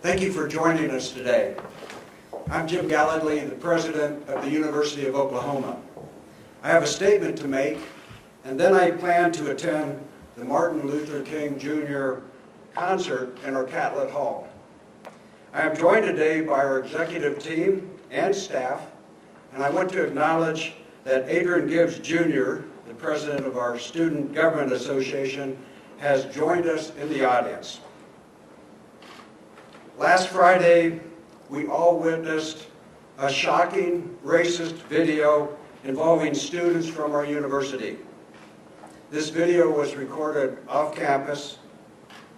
Thank you for joining us today. I'm Jim Galladley, the president of the University of Oklahoma. I have a statement to make, and then I plan to attend the Martin Luther King Jr. concert in our Catlett Hall. I am joined today by our executive team and staff, and I want to acknowledge that Adrian Gibbs Jr., the president of our Student Government Association, has joined us in the audience. Last Friday, we all witnessed a shocking racist video involving students from our university. This video was recorded off campus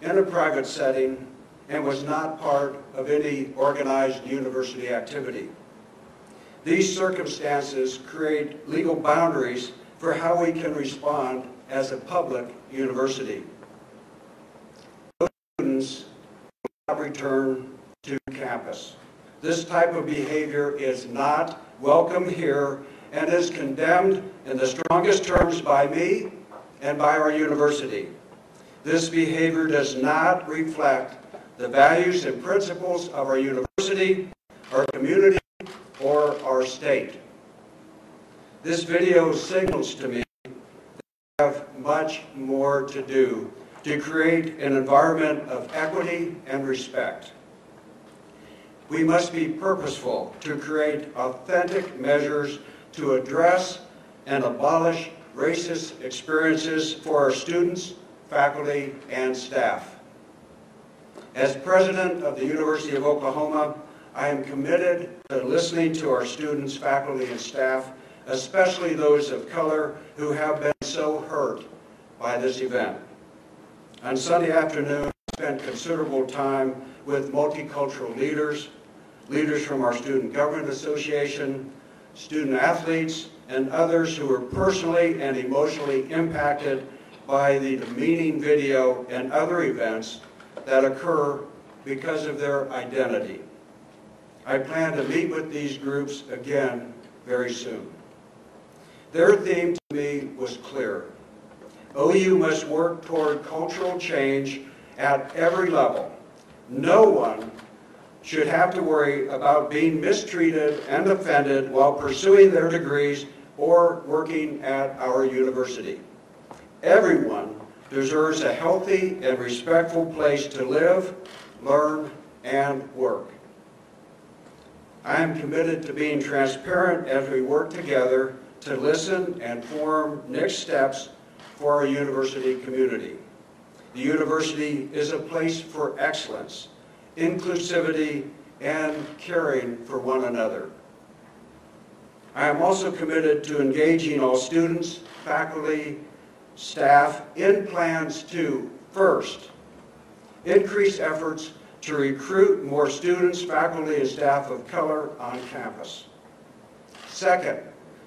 in a private setting and was not part of any organized university activity. These circumstances create legal boundaries for how we can respond as a public university. Those students will not return to campus. This type of behavior is not welcome here and is condemned in the strongest terms by me and by our university. This behavior does not reflect the values and principles of our university, our community, or our state. This video signals to me that we have much more to do to create an environment of equity and respect. We must be purposeful to create authentic measures to address and abolish racist experiences for our students, faculty, and staff. As president of the University of Oklahoma, I am committed to listening to our students, faculty, and staff, especially those of color who have been so hurt by this event. On Sunday afternoon, I spent considerable time with multicultural leaders, leaders from our Student Government Association, student athletes, and others who were personally and emotionally impacted by the demeaning video and other events that occur because of their identity. I plan to meet with these groups again very soon. Their theme to me was clear. OU must work toward cultural change at every level. No one should have to worry about being mistreated and offended while pursuing their degrees or working at our university. Everyone deserves a healthy and respectful place to live, learn, and work. I am committed to being transparent as we work together to listen and form next steps for our university community. The university is a place for excellence, inclusivity, and caring for one another. I am also committed to engaging all students, faculty, staff in plans to, first, increase efforts to recruit more students, faculty, and staff of color on campus. Second,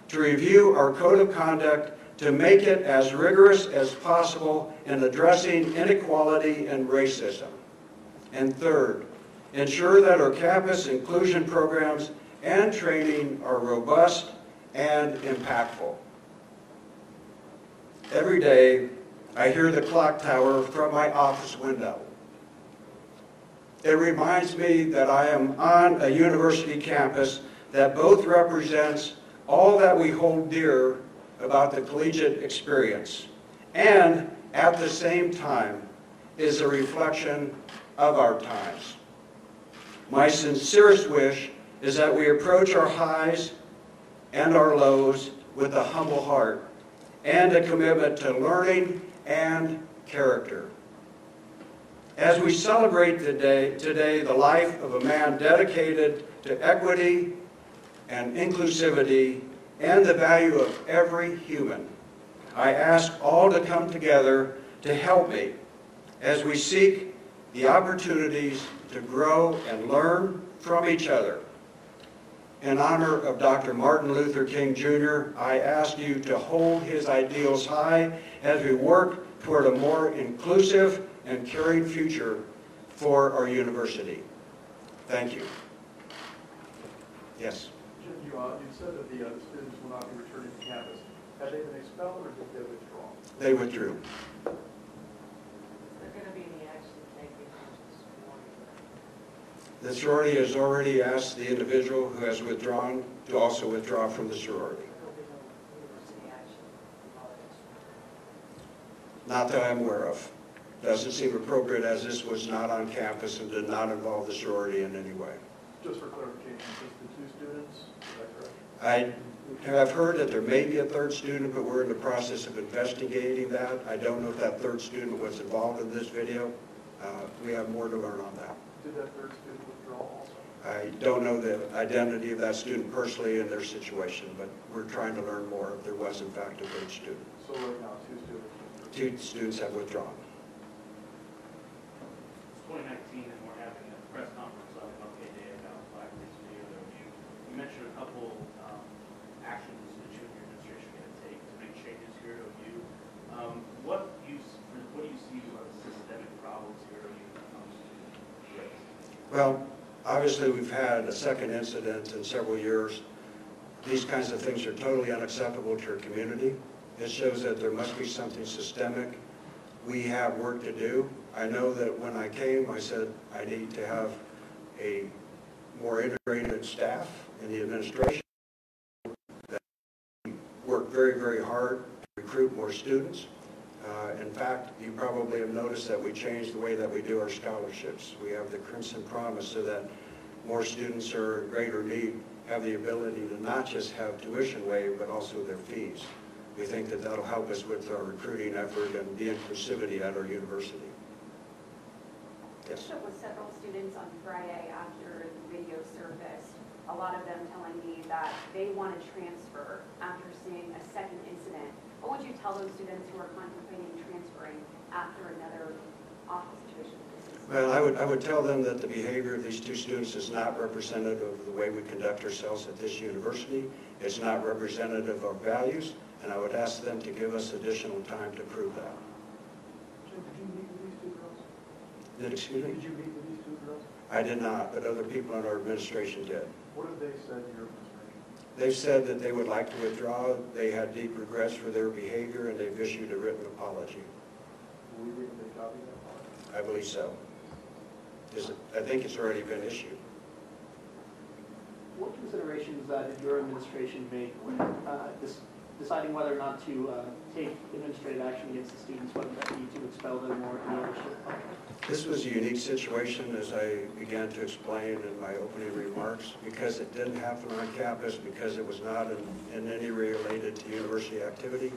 to review our code of conduct to make it as rigorous as possible in addressing inequality and racism. And third, ensure that our campus inclusion programs and training are robust and impactful. Every day, I hear the clock tower from my office window. It reminds me that I am on a university campus that both represents all that we hold dear about the collegiate experience, and at the same time is a reflection of our times. My sincerest wish is that we approach our highs and our lows with a humble heart and a commitment to learning and character. As we celebrate today the life of a man dedicated to equity and inclusivity and the value of every human, I ask all to come together to help me as we seek the opportunities to grow and learn from each other. In honor of Dr. Martin Luther King Jr., I ask you to hold his ideals high as we work toward a more inclusive and caring future for our university. Thank you. Yes? Jim, you said that the students will not be returning to campus. Have they been expelled or did they withdraw? They withdrew. They're going to be in the action taken this morning. The sorority has already asked the individual who has withdrawn to also withdraw from the sorority. Not that I'm aware of. Doesn't seem appropriate as this was not on campus and did not involve the sorority in any way. Just for clarification, just the 2 students, is that correct? I have heard that there may be a 3rd student, but we're in the process of investigating that. I don't know if that 3rd student was involved in this video. We have more to learn on that. Did that 3rd student withdraw also? I don't know the identity of that student personally and their situation, but we're trying to learn more if there was in fact a 3rd student. So right now, 2 students. 2 students have withdrawn. It's 2019 and we're having a press conference on OK Day about Black Lives Video Review. You mentioned a couple actions that you and your administration are going to take to make changes here at OU. What do you see are the systemic problems here at OU when it comes to race? Well, obviously we've had a 2nd incident in several years. These kinds of things are totally unacceptable to our community. It shows that there must be something systemic. We have work to do. I know that when I came, I said I need to have a more integrated staff in the administration that work very, very hard to recruit more students. In fact, you probably have noticed that we changed the way that we do our scholarships. We have the Crimson Promise so that more students who are in greater need have the ability to not just have tuition waived, but also their fees. We think that that'll help us with our recruiting effort and the inclusivity at our university. Yes. I spoke with several students on Friday after the video surfaced, a lot of them telling me that they want to transfer after seeing a 2nd incident. What would you tell those students who are contemplating transferring after another awful situation? Well, I would tell them that the behavior of these 2 students is not representative of the way we conduct ourselves at this university. It's not representative of our values, and I would ask them to give us additional time to prove that. Jim, did you meet with these 2 girls? Excuse me? Did you meet with these 2 girls? I did not, but other people in our administration did. What have they said to your administration? They've said that they would like to withdraw. They had deep regrets for their behavior, and they've issued a written apology. Will we read a copy of that apology? I believe so. I think it's already been issued. What considerations did your administration make when deciding whether or not to take administrative action against the students, whether that be to expel them or any other shift? This was a unique situation, as I began to explain in my opening remarks, because it didn't happen on campus, because it was not in any way related to university activity.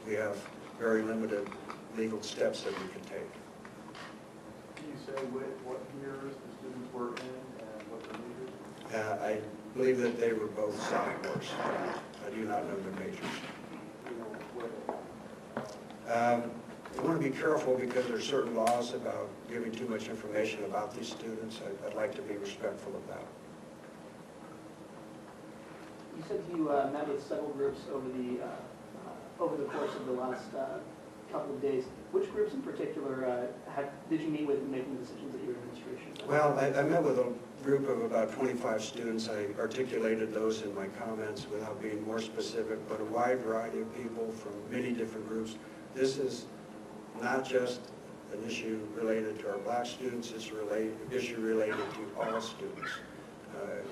We have very limited legal steps that we can take. Can you say what years the students were in and what their majors? I believe that they were both sophomores. I do not know their majors. You know, where I want to be careful because there are certain laws about giving too much information about these students. I'd like to be respectful of that. You said you met with several groups over the course of the last couple of days. Which groups in particular did you meet with in making decisions at your administration? Well, I met with a group of about 25 students. I articulated those in my comments without being more specific, but a wide variety of people from many different groups. This is not just an issue related to our black students, it's an issue related to all students.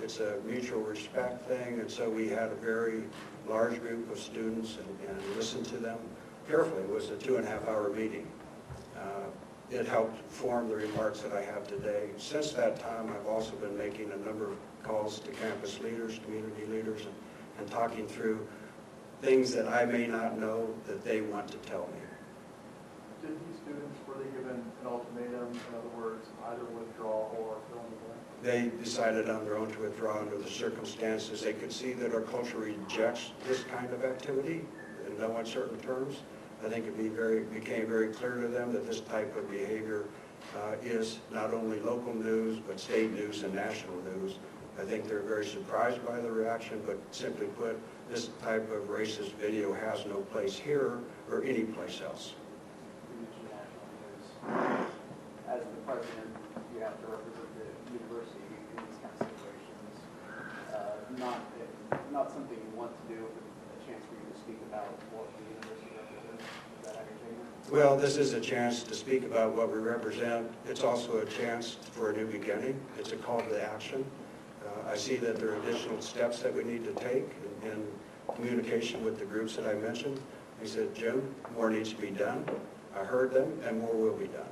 It's a mutual respect thing, and so we had a very large group of students and listened to them carefully. It was a 2.5-hour meeting. It helped form the remarks that I have today. Since that time, I've also been making a number of calls to campus leaders, community leaders, and talking through things that I may not know that they want to tell me. Did these students, were they given an ultimatum, in other words, either withdraw or fill in the blank? They decided on their own to withdraw under the circumstances. They could see that our culture rejects this kind of activity in no uncertain terms. I think it became very clear to them that this type of behavior is not only local news, but state news and national news. I think they're very surprised by the reaction, but simply put, this type of racist video has no place here or any place else. As the president, you have to represent the university in these kind of situations. Not something you want to do, but a chance for you to speak about what the university represents. Is that how you're taking it? Well, this is a chance to speak about what we represent. It's also a chance for a new beginning. It's a call to action. I see that there are additional steps that we need to take in communication with the groups that I mentioned. He said, Jim, more needs to be done. I heard them, and more will be done.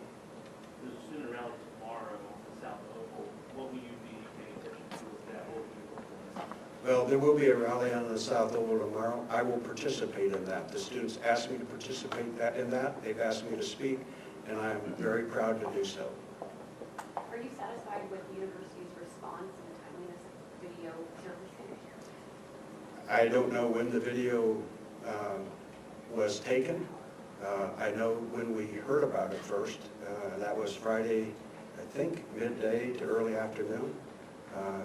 There's a student rally tomorrow in South Oval. What will you be paying attention to with that? What will you look for? Well, there will be a rally on the South Oval tomorrow. I will participate in that. The students asked me to participate in that. They've asked me to speak, and I'm very proud to do so. Are you satisfied with the university's response and the timeliness of video servicing? I don't know when the video was taken. I know when we heard about it first, and that was Friday, I think, midday to early afternoon.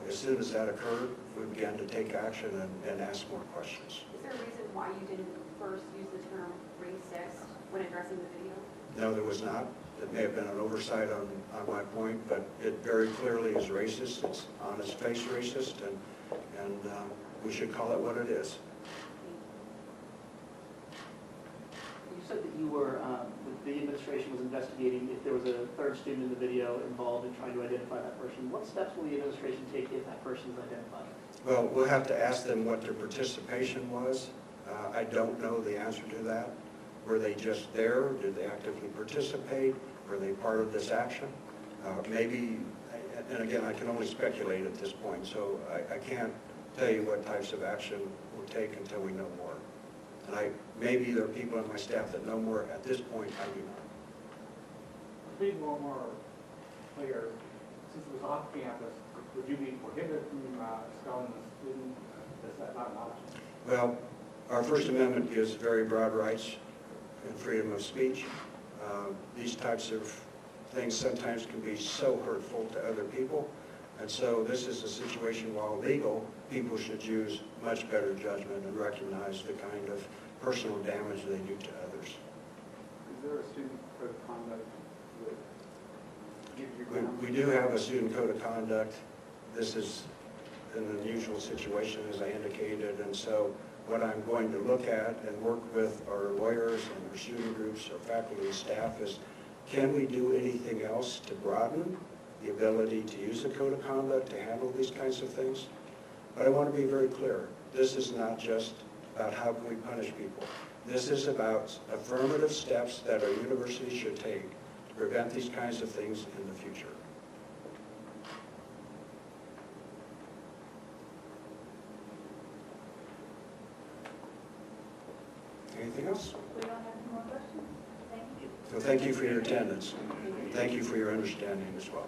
As soon as that occurred, we began to take action and ask more questions. Is there a reason why you didn't first use the term racist when addressing the video? No, there was not. It may have been an oversight on my point, but it very clearly is racist. It's on its face racist, and we should call it what it is. You said that you were, the administration was investigating if there was a third student in the video involved in trying to identify that person. What steps will the administration take if that person is identified? Well, we'll have to ask them what their participation was. I don't know the answer to that. Were they just there? Did they actively participate? Were they part of this action? Maybe, and again, I can only speculate at this point, so I can't tell you what types of action we'll take until we know more. And maybe there are people on my staff that know more. At this point, I do not. To be more clear, since it was off campus, would you be prohibited from expelling the student? Is that not an option? Well, our First Amendment gives very broad rights and freedom of speech. These types of things sometimes can be so hurtful to other people. And so this is a situation, while legal, people should use much better judgment and recognize the kind of personal damage they do to others. Is there a student code of conduct that gives you grounds? We do have a student code of conduct. This is an unusual situation, as I indicated, and so what I'm going to look at and work with our lawyers and our student groups, our faculty and staff is, can we do anything else to broaden the ability to use the code of conduct to handle these kinds of things? But I want to be very clear. This is not just about how can we punish people. This is about affirmative steps that our university should take to prevent these kinds of things in the future. Anything else? We don't have any more questions? Thank you. So thank you for your attendance. Thank you for your understanding as well.